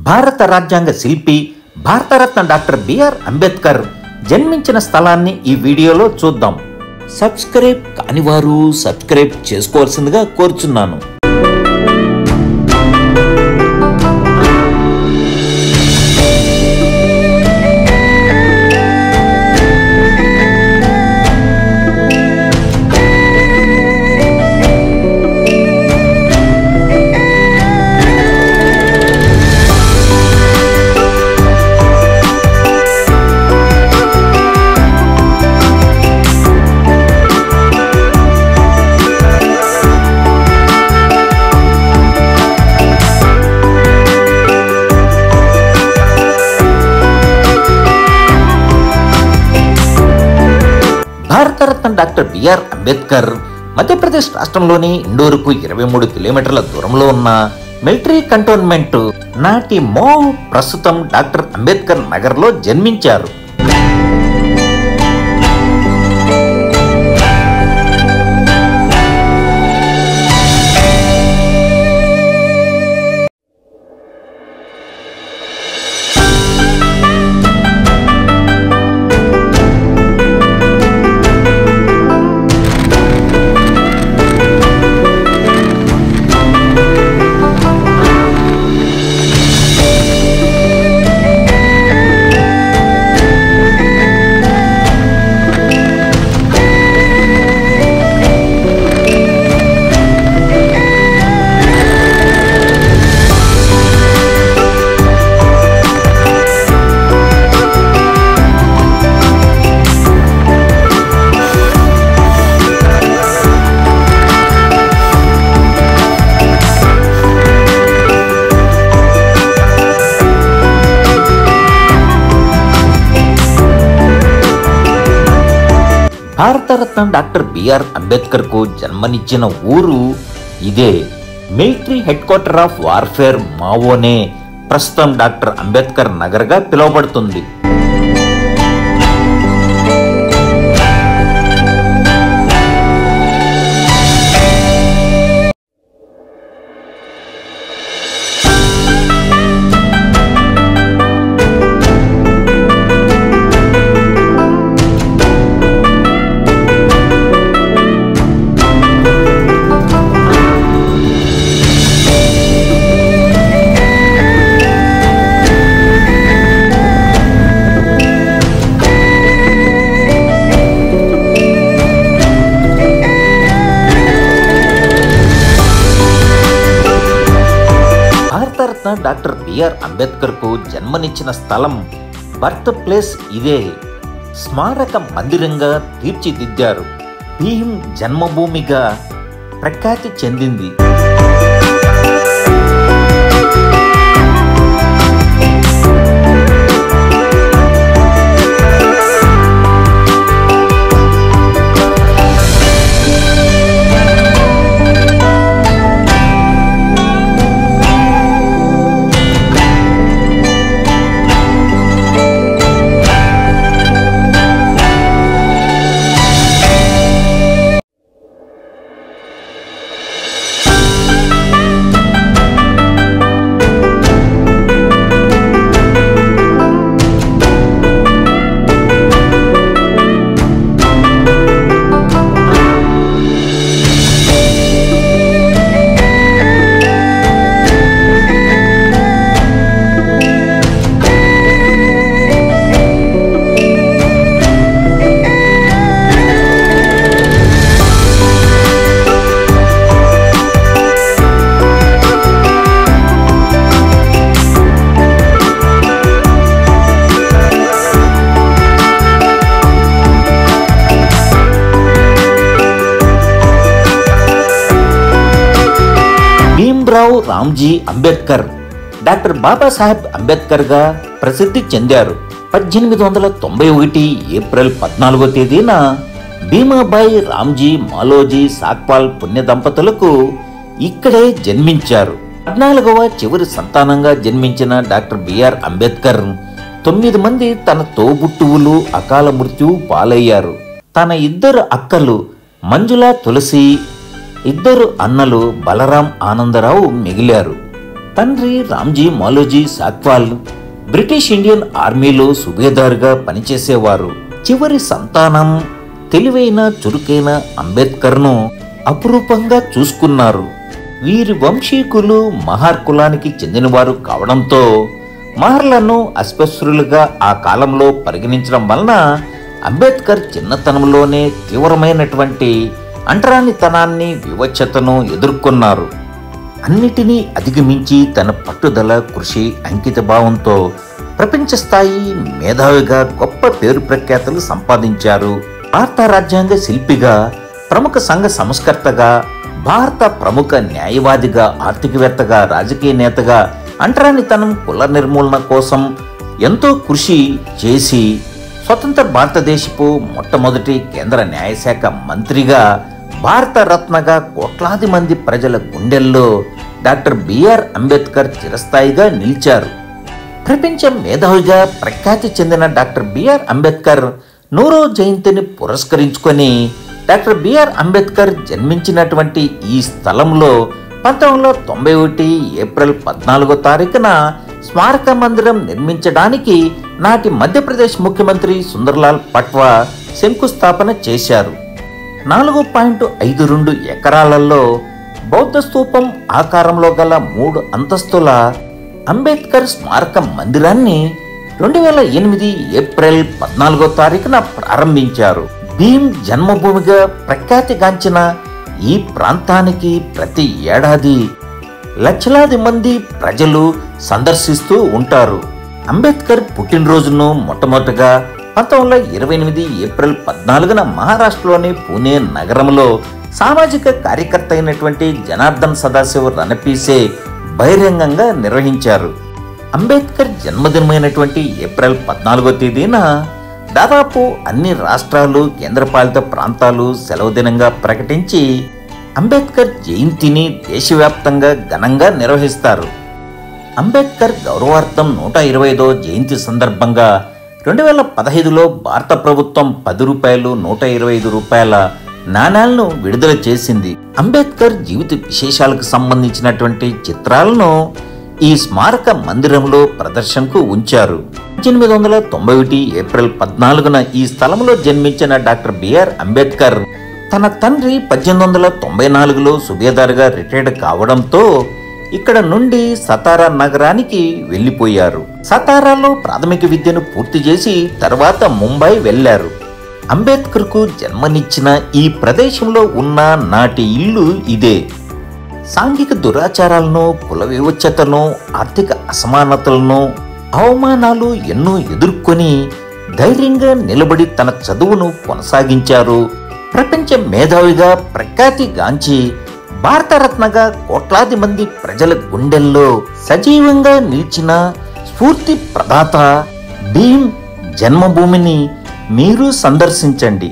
భారత రాజ్యాంగ శిల్పి భారతరత్న డాక్టర్ బిఆర్ అంబేద్కర్ జన్మించిన స్థలాన్ని ఈ వీడియోలో చూద్దాం. సబ్స్క్రైబ్ కాని వారు సబ్స్క్రైబ్ చేసుకోవాల్సిందిగా కోరుచున్నాను. భారతరత్న డాక్టర్ బిఆర్ అంబేద్కర్ మధ్యప్రదేశ్ రాష్ట్రంలోని ఇండోర్కు 23 కిలోమీటర్ల దూరంలో ఉన్న మిలిటరీ కంటోన్మెంట్ నాటి మో ప్రస్తుతం డాక్టర్ అంబేద్కర్ నగర్లో జన్మించారు. భారతరత్న డాక్టర్ బిఆర్ అంబేద్కర్ కు జన్మనిచ్చిన ఊరు ఇదే. Military headquarter of warfare మావోనే ప్రస్తుతం డాక్టర్ అంబేద్కర్ నగర్ గా పిలువబడుతుంది. భారతరత్న డాక్టర్ బిఆర్ అంబేద్కర్ కు జన్మనిచ్చిన స్థలం బర్త్ ప్లేస్ ఇదే. స్మారక మందిరంగా తీర్చిదిద్దారు. భీమ్ జన్మభూమిగా ప్రఖ్యాతి చెందింది. భీమ్రావ్ రామ్జీ అంబేద్కర్ డాక్టర్ బాబాసాహెబ్ అంబేద్కర్ గా ప్రసిద్ధి చెందారు. 1891 ఏప్రిల్ 14వ తేదీన భీమాబాయి రామ్జీ మాలోజీ సాక్పాల్ పుణ్య దంపతులకు ఇక్కడే జన్మించారు. 14వ చివరి సంతానంగా జన్మించిన డాక్టర్ బిఆర్ అంబేద్కర్ 9 మంది తన తోబుట్టువులు అకాల మృత్యువు పాలయ్యారు. తన 2 అక్కలు మంజుల తులసి, 2 అన్నలు బలరాం ఆనందరావు మిగిలారు. తండ్రి రామ్జీ మాలోజీ సాక్వాల్ బ్రిటిష్ ఇండియన్ ఆర్మీలో సుబేదార్గా పనిచేసేవారు. చివరి సంతానం తెలివైన చురుకైన అంబేద్కర్ను అపురూపంగా చూసుకున్నారు. వీరి వంశీకులు మహార్ కులానికి చెందినవారు కావడంతో మహర్లను అస్పృశ్యులుగా ఆ కాలంలో పరిగణించడం వలన అంబేద్కర్ చిన్నతనంలోనే తీవ్రమైనటువంటి అంటరానితనాన్ని వివక్షతను ఎదుర్కొన్నారు. అన్నిటినీ అధిగమించి తన పట్టుదల కృషి అంకిత భావంతో ప్రపంచ స్థాయి మేధావిగా గొప్ప పేరు ప్రఖ్యాతులు సంపాదించారు. భారత రాజ్యాంగ శిల్పిగా, ప్రముఖ సంఘ సంస్కర్తగా, భారత ప్రముఖ న్యాయవాదిగా, ఆర్థికవేత్తగా, రాజకీయ నేతగా అంటరానితనం కుల నిర్మూలన కోసం ఎంతో కృషి చేసి స్వతంత్ర భారతదేశపు మొట్టమొదటి కేంద్ర న్యాయశాఖ మంత్రిగా, భారత రత్నగా కోట్లాది మంది ప్రజల గుండెల్లో డాక్టర్ బిఆర్ అంబేద్కర్ చిరస్థాయిగా నిలిచారు. ప్రపంచ మేధావిగా ప్రఖ్యాతి చెందిన డాక్టర్ బిఆర్ అంబేద్కర్ 100వ జయంతిని పురస్కరించుకొని డాక్టర్ బిఆర్ అంబేద్కర్ జన్మించినటువంటి ఈ స్థలంలో 1991 ఏప్రిల్ 14వ తారీఖున స్మారక మందిరం నిర్మించడానికి నాటి మధ్యప్రదేశ్ ముఖ్యమంత్రి సుందర్లాల్ పట్వా శంకుస్థాపన చేశారు. 4.52 ఎకరాలలో బౌద్ధ స్తూపం ఆకారంలో గల 3 అంతస్తుల అంబేద్కర్ స్మారక మందిరాన్ని 2008 ఏప్రిల్ 14వ తారీఖున ప్రారంభించారు. భీమ్ జన్మభూమిగా ప్రఖ్యాతిగాంచిన ఈ ప్రాంతానికి ప్రతి ఏడాది లక్షలాది మంది ప్రజలు సందర్శిస్తూ ఉంటారు. అంబేద్కర్ పుట్టినరోజును మొట్టమొదటగా 1928 ఏప్రిల్ 14న మహారాష్ట్రలోని పూణే నగరంలో సామాజిక కార్యకర్త అయినటువంటి జనార్దన్ సదాశివ రణపీసే బహిరంగంగా నిర్వహించారు. అంబేద్కర్ జన్మదినమైనటువంటి ఏప్రిల్ 14వ తేదీన దాదాపు అన్ని రాష్ట్రాలు, కేంద్రపాలిత ప్రాంతాలు సెలవు దినంగా ప్రకటించి అంబేద్కర్ జయంతిని దేశవ్యాప్తంగా ఘనంగా నిర్వహిస్తారు. అంబేద్కర్ గౌరవార్థం 125వ జయంతి సందర్భంగా 2015లో భారత ప్రభుత్వం 10 రూపాయలు, 125 రూపాయల నాణేలను విడుదల చేసింది. అంబేద్కర్ జీవిత విశేషాలకు సంబంధించినటువంటి చిత్రాలను ఈ స్మారక మందిరంలో ప్రదర్శనకు ఉంచారు. 1891 ఏప్రిల్ 14న ఈ స్థలంలో జన్మించిన డాక్టర్ బిఆర్ అంబేద్కర్ తన తండ్రి 1894లో సుబేదార్గా రిటైర్డ్ కావడంతో ఇక్కడ నుండి సతారా నగరానికి వెళ్లిపోయారు. సతారాలో ప్రాథమిక విద్యను పూర్తి చేసి తర్వాత ముంబై వెళ్లారు. అంబేద్కర్కు జన్మనిచ్చిన ఈ ప్రదేశంలో ఉన్న నాటి ఇల్లు ఇదే. సాంఘిక దురాచారాలను, కుల వివక్షతను, ఆర్థిక అసమానతలను, అవమానాలు ఎన్నో ఎదుర్కొని ధైర్యంగా నిలబడి తన చదువును కొనసాగించారు. ప్రపంచ మేధావిగా ప్రఖ్యాతిగాంచి భారతరత్నగా కోట్లాది మంది ప్రజల గుండెల్లో సజీవంగా నిలిచిన స్ఫూర్తి ప్రదాత భీమ్ జన్మభూమిని మీరు సందర్శించండి.